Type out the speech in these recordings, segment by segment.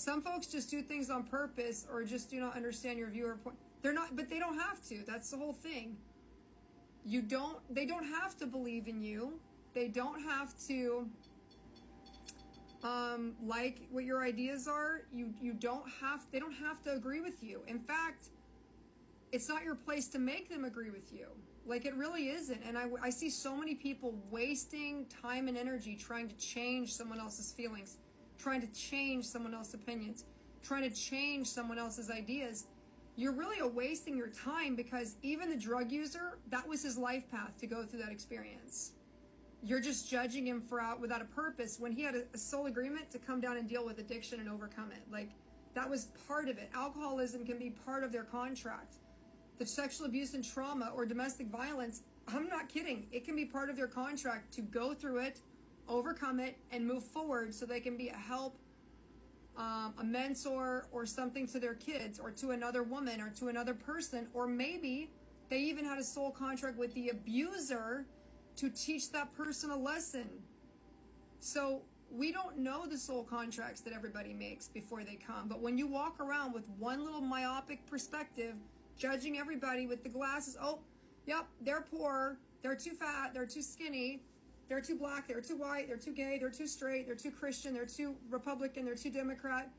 Some folks just do things on purpose or just do not understand your viewer point. They're not, but they don't have to. That's the whole thing. They don't have to believe in you. They don't have to like what your ideas are. They don't have to agree with you. In fact, it's not your place to make them agree with you. Like, it really isn't. And I see so many people wasting time and energy trying to change someone else's feelings, trying to change someone else's opinions, trying to change someone else's ideas. You're really wasting your time, because even the drug user, that was his life path to go through that experience. You're just judging him without a purpose, when he had a sole agreement to come down and deal with addiction and overcome it. Like, that was part of it. Alcoholism can be part of their contract. The sexual abuse and trauma or domestic violence, I'm not kidding. It can be part of their contract to go through it, overcome it, and move forward so they can be a help, a mentor or something to their kids or to another woman or to another person. Or maybe they even had a soul contract with the abuser to teach that person a lesson. So we don't know the soul contracts that everybody makes before they come. But when you walk around with one little myopic perspective, judging everybody with the glasses, oh, yep, they're poor, they're too fat, they're too skinny, they're too black, they're too white, they're too gay, they're too straight, they're too Christian, they're too Republican, they're too Democrat.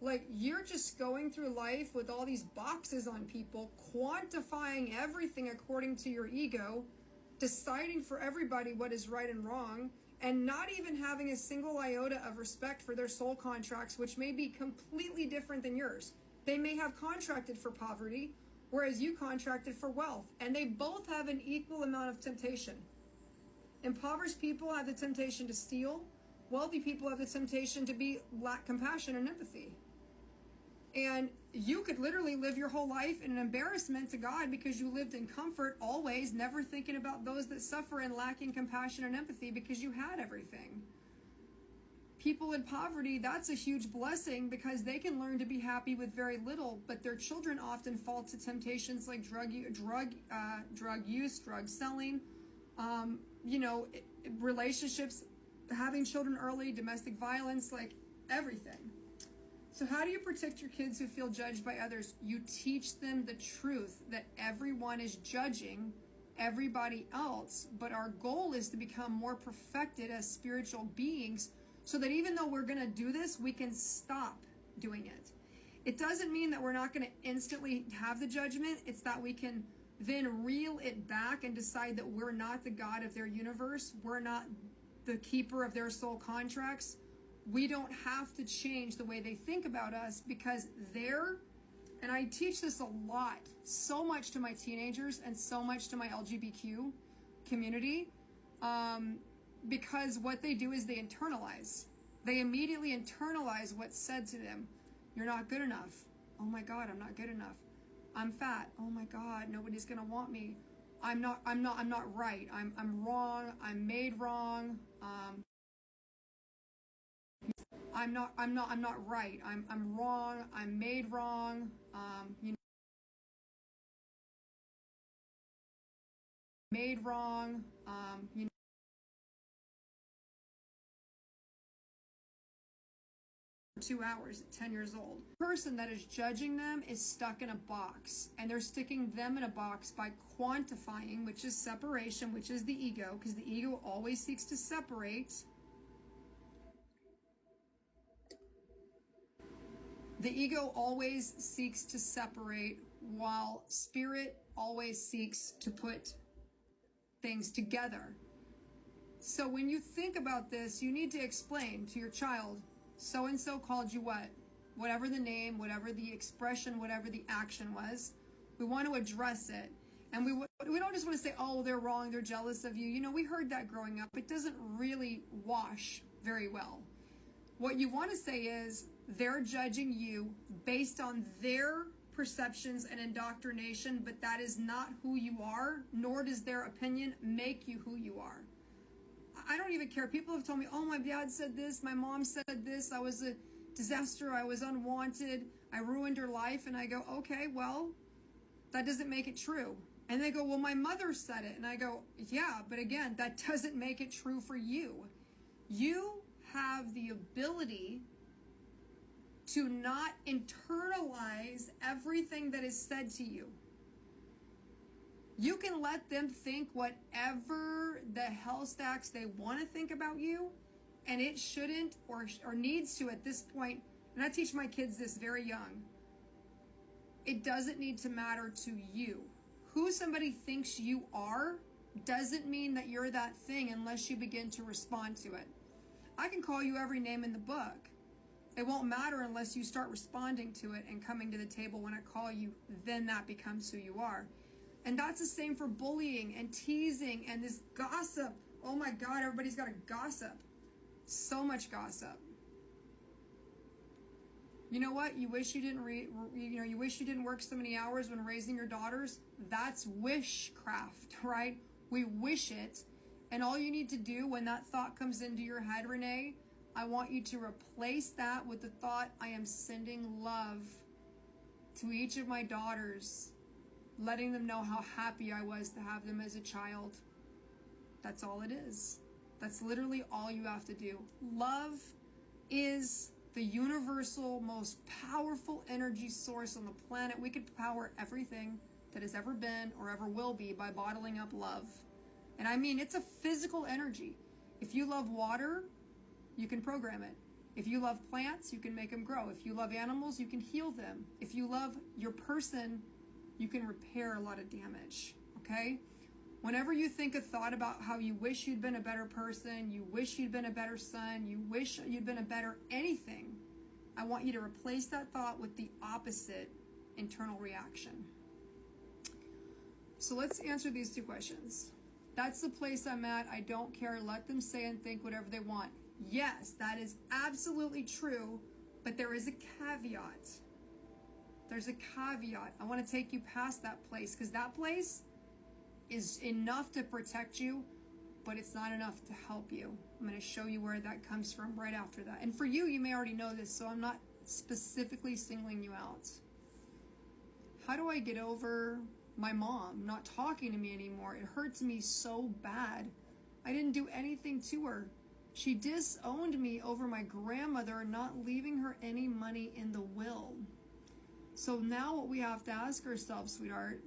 Like, you're just going through life with all these boxes on people, quantifying everything according to your ego, deciding for everybody what is right and wrong, and not even having a single iota of respect for their soul contracts, which may be completely different than yours. They may have contracted for poverty, whereas you contracted for wealth, and they both have an equal amount of temptation. Impoverished people have the temptation to steal. Wealthy people have the temptation to lack compassion and empathy. And you could literally live your whole life in an embarrassment to God because you lived in comfort always, never thinking about those that suffer and lacking compassion and empathy because you had everything. People in poverty, that's a huge blessing because they can learn to be happy with very little, but their children often fall to temptations like drug use, drug selling, relationships, having children early, domestic violence, like everything. So how do you protect your kids who feel judged by others? You teach them the truth that everyone is judging everybody else, but our goal is to become more perfected as spiritual beings so that even though we're going to do this, we can stop doing it. It doesn't mean that we're not going to instantly have the judgment. It's that we can then reel it back and decide that we're not the God of their universe. We're not the keeper of their soul contracts. We don't have to change the way they think about us because and I teach this a lot, so much to my teenagers and so much to my LGBTQ community, because what they do is they internalize. They immediately internalize what's said to them. You're not good enough. Oh my God, I'm not good enough. I'm fat. Oh my God, nobody's gonna want me. I'm not right. I'm wrong. I'm made wrong. I'm not right. I'm wrong. I'm made wrong. Made wrong. 2 hours at 10 years old. The person that is judging them is stuck in a box, and they're sticking them in a box by quantifying, which is separation, which is the ego, because the ego always seeks to separate. The ego always seeks to separate, while spirit always seeks to put things together. So when you think about this, you need to explain to your child, so-and-so called you what? Whatever the name, whatever the expression, whatever the action was, we want to address it. And we don't just want to say, oh, they're wrong, they're jealous of you. You know, we heard that growing up. It doesn't really wash very well. What you want to say is, they're judging you based on their perceptions and indoctrination, but that is not who you are, nor does their opinion make you who you are. I don't even care. People have told me, oh, my dad said this, my mom said this, I was a disaster, I was unwanted, I ruined her life. And I go, okay, well, that doesn't make it true. And they go, well, my mother said it. And I go, yeah, but again, that doesn't make it true for you. You have the ability to not internalize everything that is said to you. You can let them think whatever the hell stacks they want to think about you, and it shouldn't or needs to at this point. And I teach my kids this very young. It doesn't need to matter to you. Who somebody thinks you are doesn't mean that you're that thing unless you begin to respond to it. I can call you every name in the book. It won't matter unless you start responding to it and coming to the table when I call you. Then that becomes who you are. And that's the same for bullying and teasing and this gossip. Oh my God, everybody's got a gossip. So much gossip. You know what? You wish you didn't you wish you didn't work so many hours when raising your daughters. That's wishcraft, right? We wish it. And all you need to do when that thought comes into your head, Renee, I want you to replace that with the thought, I am sending love to each of my daughters, letting them know how happy I was to have them as a child. That's all it is. That's literally all you have to do. Love is the universal, most powerful energy source on the planet. We could power everything that has ever been or ever will be by bottling up love. And I mean, it's a physical energy. If you love water, you can program it. If you love plants, you can make them grow. If you love animals, you can heal them. If you love your person, you can repair a lot of damage, okay? Whenever you think a thought about how you wish you'd been a better person, you wish you'd been a better son, you wish you'd been a better anything, I want you to replace that thought with the opposite internal reaction. So let's answer these two questions. That's the place I'm at. I don't care. Let them say and think whatever they want. Yes, that is absolutely true, but there is a caveat. There's a caveat. I want to take you past that place because that place is enough to protect you, but it's not enough to help you. I'm going to show you where that comes from right after that. And for you, you may already know this, so I'm not specifically singling you out. How do I get over my mom not talking to me anymore? It hurts me so bad. I didn't do anything to her. She disowned me over my grandmother not leaving her any money in the will. So now what we have to ask ourselves, sweetheart,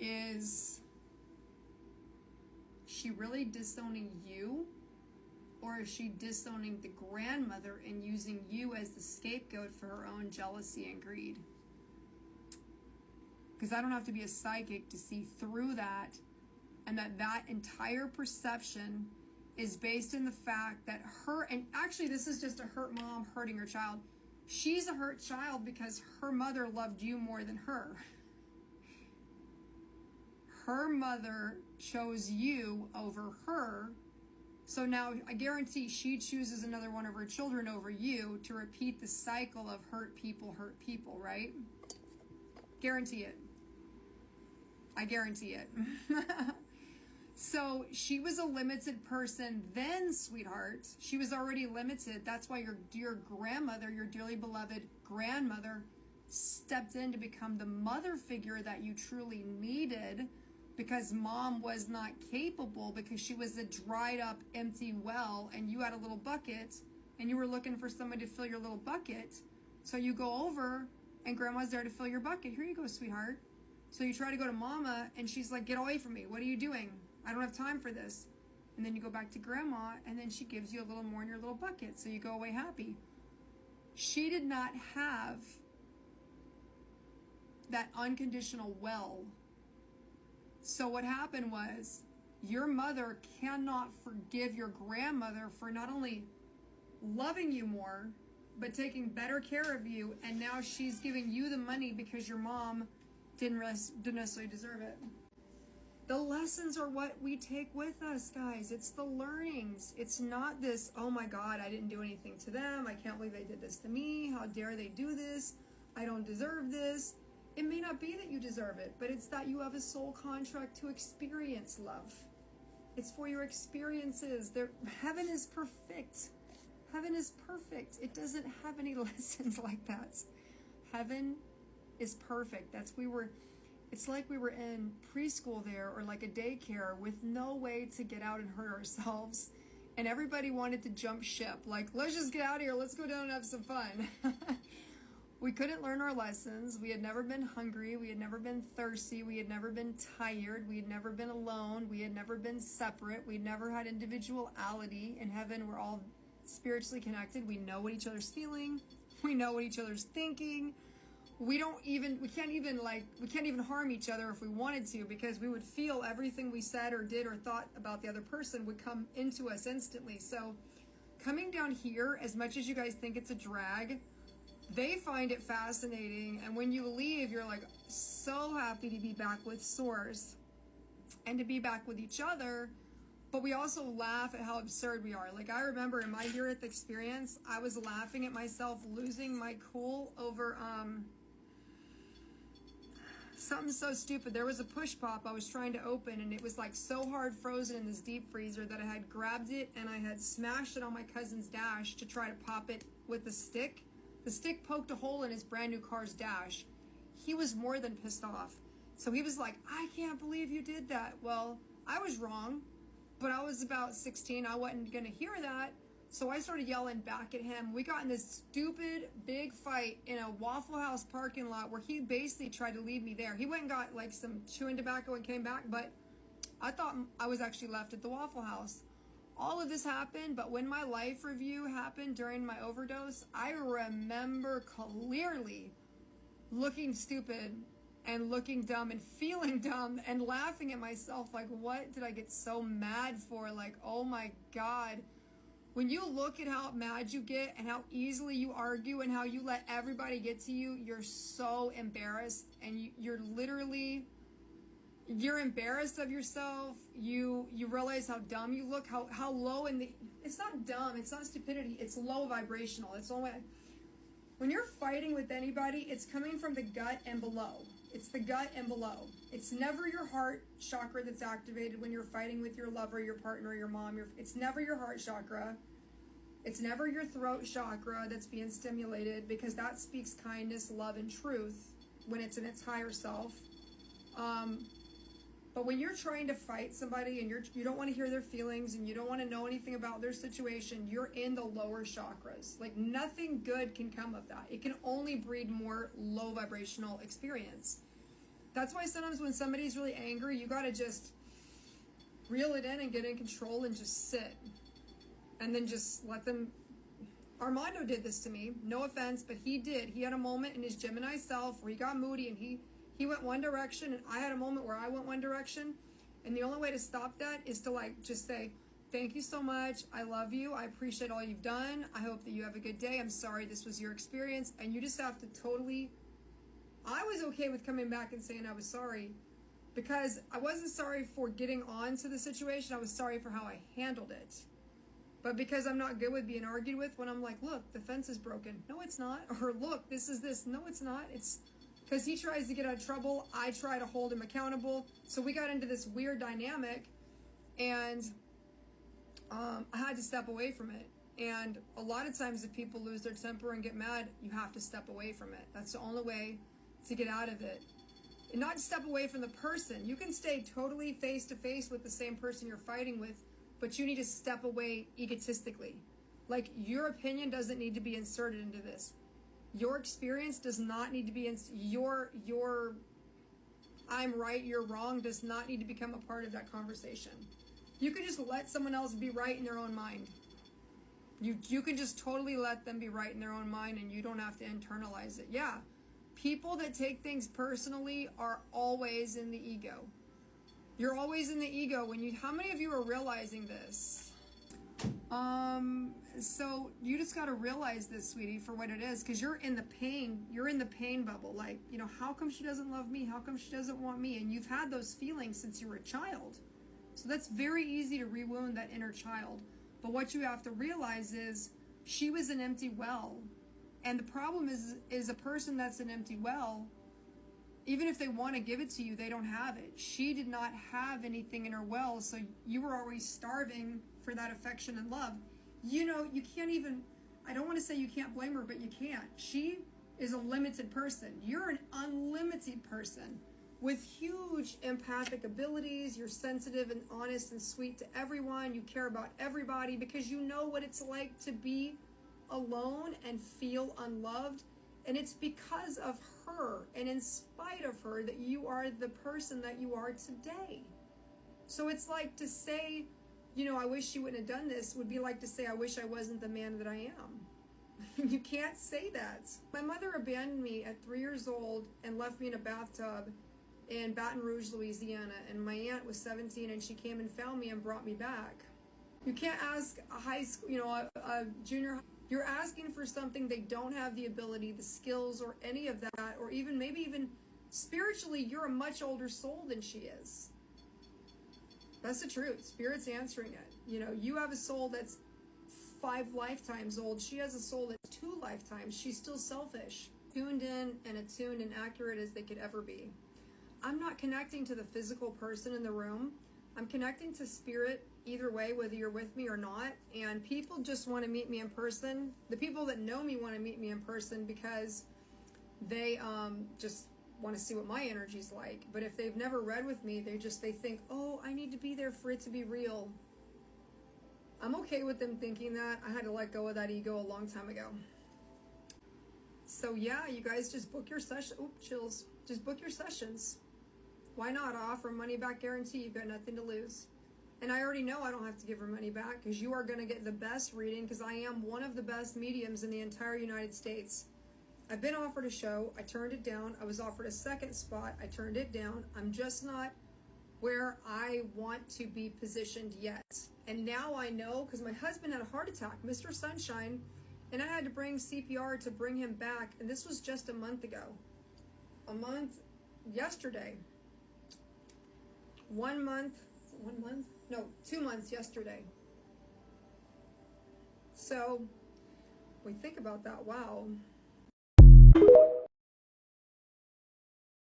is she really disowning you? Or is she disowning the grandmother and using you as the scapegoat for her own jealousy and greed? Because I don't have to be a psychic to see through that, and that entire perception is based in the fact that her, and actually this is just a hurt mom hurting her child. She's a hurt child because her mother loved you more than her. Her mother chose you over her. So now I guarantee she chooses another one of her children over you to repeat the cycle of hurt people, right? Guarantee it. I guarantee it. So she was a limited person then, sweetheart. She was already limited. That's why your dear grandmother, your dearly beloved grandmother, stepped in to become the mother figure that you truly needed, because mom was not capable, because she was a dried up, empty well, and you had a little bucket, and you were looking for somebody to fill your little bucket. So you go over, and grandma's there to fill your bucket. Here you go, sweetheart. So you try to go to mama, and she's like, get away from me. What are you doing? I don't have time for this. And then you go back to grandma, and then she gives you a little more in your little bucket, so you go away happy. She did not have that unconditional well. So what happened was, your mother cannot forgive your grandmother for not only loving you more, but taking better care of you, and now she's giving you the money because your mom didn't necessarily deserve it. The lessons are what we take with us, guys. It's the learnings. It's not this, oh my God, I didn't do anything to them. I can't believe they did this to me. How dare they do this? I don't deserve this. It may not be that you deserve it, but it's that you have a soul contract to experience love. It's for your experiences. Heaven is perfect. Heaven is perfect. It doesn't have any lessons like that. Heaven is perfect. It's like we were in preschool there, or like a daycare with no way to get out and hurt ourselves. and everybody wanted to jump ship. Like, let's just get out of here. Let's go down and have some fun. We couldn't learn our lessons. We had never been hungry. We had never been thirsty. We had never been tired. We had never been alone. We had never been separate. We never had individuality. In heaven, we're all spiritually connected. We know what each other's feeling. We know what each other's thinking. We can't even harm each other if we wanted to, because we would feel everything we said or did or thought about the other person would come into us instantly. So coming down here, as much as you guys think it's a drag, they find it fascinating. And when you leave, you're like so happy to be back with Source and to be back with each other. But we also laugh at how absurd we are. Like, I remember in my near-death experience, I was laughing at myself losing my cool over something so stupid. There was a push pop I was trying to open, and it was like so hard frozen in this deep freezer that I had grabbed it and I had smashed it on my cousin's dash to try to pop it with a stick. The stick poked a hole in his brand new car's dash. He was more than pissed off. So he was like, I can't believe you did that. Well, I was wrong, but I was about 16. I wasn't going to hear that. So I started yelling back at him. We got in this stupid big fight in a Waffle House parking lot where he basically tried to leave me there. He went and got like some chewing tobacco and came back, but I thought I was actually left at the Waffle House. All of this happened, but when my life review happened during my overdose, I remember clearly looking stupid and looking dumb and feeling dumb and laughing at myself like, what did I get so mad for? Like, oh my God. When you look at how mad you get and how easily you argue and how you let everybody get to you, you're so embarrassed, and you're embarrassed of yourself. You realize how dumb you look, how low it's not dumb, it's not stupidity, it's low vibrational. It's only when you're fighting with anybody, it's coming from the gut and below. It's the gut and below. It's never your heart chakra that's activated when you're fighting with your lover, your partner, your mom. It's never your heart chakra. It's never your throat chakra that's being stimulated, because that speaks kindness, love, and truth when it's in its higher self. But when you're trying to fight somebody and you don't want to hear their feelings and you don't want to know anything about their situation, you're in the lower chakras. Like, nothing good can come of that. It can only breed more low vibrational experience. That's why sometimes when somebody's really angry, you got to just reel it in and get in control and just sit. And then just let them. Armando did this to me. No offense, but he did. He had a moment in his Gemini self where he got moody and he went one direction, and I had a moment where I went one direction. And the only way to stop that is to just say, thank you so much. I love you. I appreciate all you've done. I hope that you have a good day. I'm sorry this was your experience. And you just have to I was okay with coming back and saying I was sorry, because I wasn't sorry for getting on to the situation. I was sorry for how I handled it. But because I'm not good with being argued with, when I'm like, look, the fence is broken. No, it's not. Or look, this is this. No, it's not. It's because he tries to get out of trouble. I try to hold him accountable. So we got into this weird dynamic, and I had to step away from it. And a lot of times if people lose their temper and get mad, you have to step away from it. That's the only way to get out of it. And not step away from the person. You can stay totally face to face with the same person you're fighting with, but you need to step away egotistically. Like, your opinion doesn't need to be inserted into this. Your experience does not need to be your I'm right, you're wrong does not need to become a part of that conversation. You can just let someone else be right in their own mind. You can just totally let them be right in their own mind, and you don't have to internalize it. Yeah, people that take things personally are always in the ego. You're always in the ego how many of you are realizing this? So you just got to realize this, sweetie, for what it is, because you're in the pain bubble. Like, how come she doesn't love me? How come she doesn't want me? And you've had those feelings since you were a child. So that's very easy to rewound that inner child. But what you have to realize is she was an empty well. And the problem is a person that's an empty well, even if they want to give it to you, they don't have it. She did not have anything in her well, so you were always starving for that affection and love. You can't even, I don't want to say you can't blame her, but you can't. She is a limited person. You're an unlimited person with huge empathic abilities. You're sensitive and honest and sweet to everyone. You care about everybody because you know what it's like to be alone and feel unloved. And it's because of her and in spite of her that you are the person that you are today. So it's like to say, you know, I wish she wouldn't have done this would be like to say, I wish I wasn't the man that I am. You can't say that. My mother abandoned me at 3 years old and left me in a bathtub in Baton Rouge, Louisiana. And my aunt was 17 and she came and found me and brought me back. You can't ask a high school, you know, a junior. You're asking for something they don't have the ability, the skills, or any of that, or even maybe even spiritually, you're a much older soul than she is. That's the truth. Spirit's answering it. You know, you have a soul that's 5 lifetimes old. She has a soul that's 2 lifetimes. She's still selfish. Tuned in and attuned and accurate as they could ever be. I'm not connecting to the physical person in the room. I'm connecting to spirit either way, whether you're with me or not. And people just want to meet me in person. The people that know me want to meet me in person because they just want to see what my energy's like. But if they've never read with me, they think, oh, I need to be there for it to be real. I'm okay with them thinking that. I had to let go of that ego a long time ago. So yeah, you guys just book your session. Oop, chills. Just book your sessions. Why not? I offer money back guarantee. You've got nothing to lose. And I already know I don't have to give her money back because you are going to get the best reading because I am one of the best mediums in the entire United States. I've been offered a show. I turned it down. I was offered a second spot. I turned it down. I'm just not where I want to be positioned yet. And now I know because my husband had a heart attack, Mr. Sunshine, and I had to bring CPR to bring him back. And this was just a month ago. Yesterday. 1 month? 1 month? No, 2 months yesterday. So, we think about that. Wow.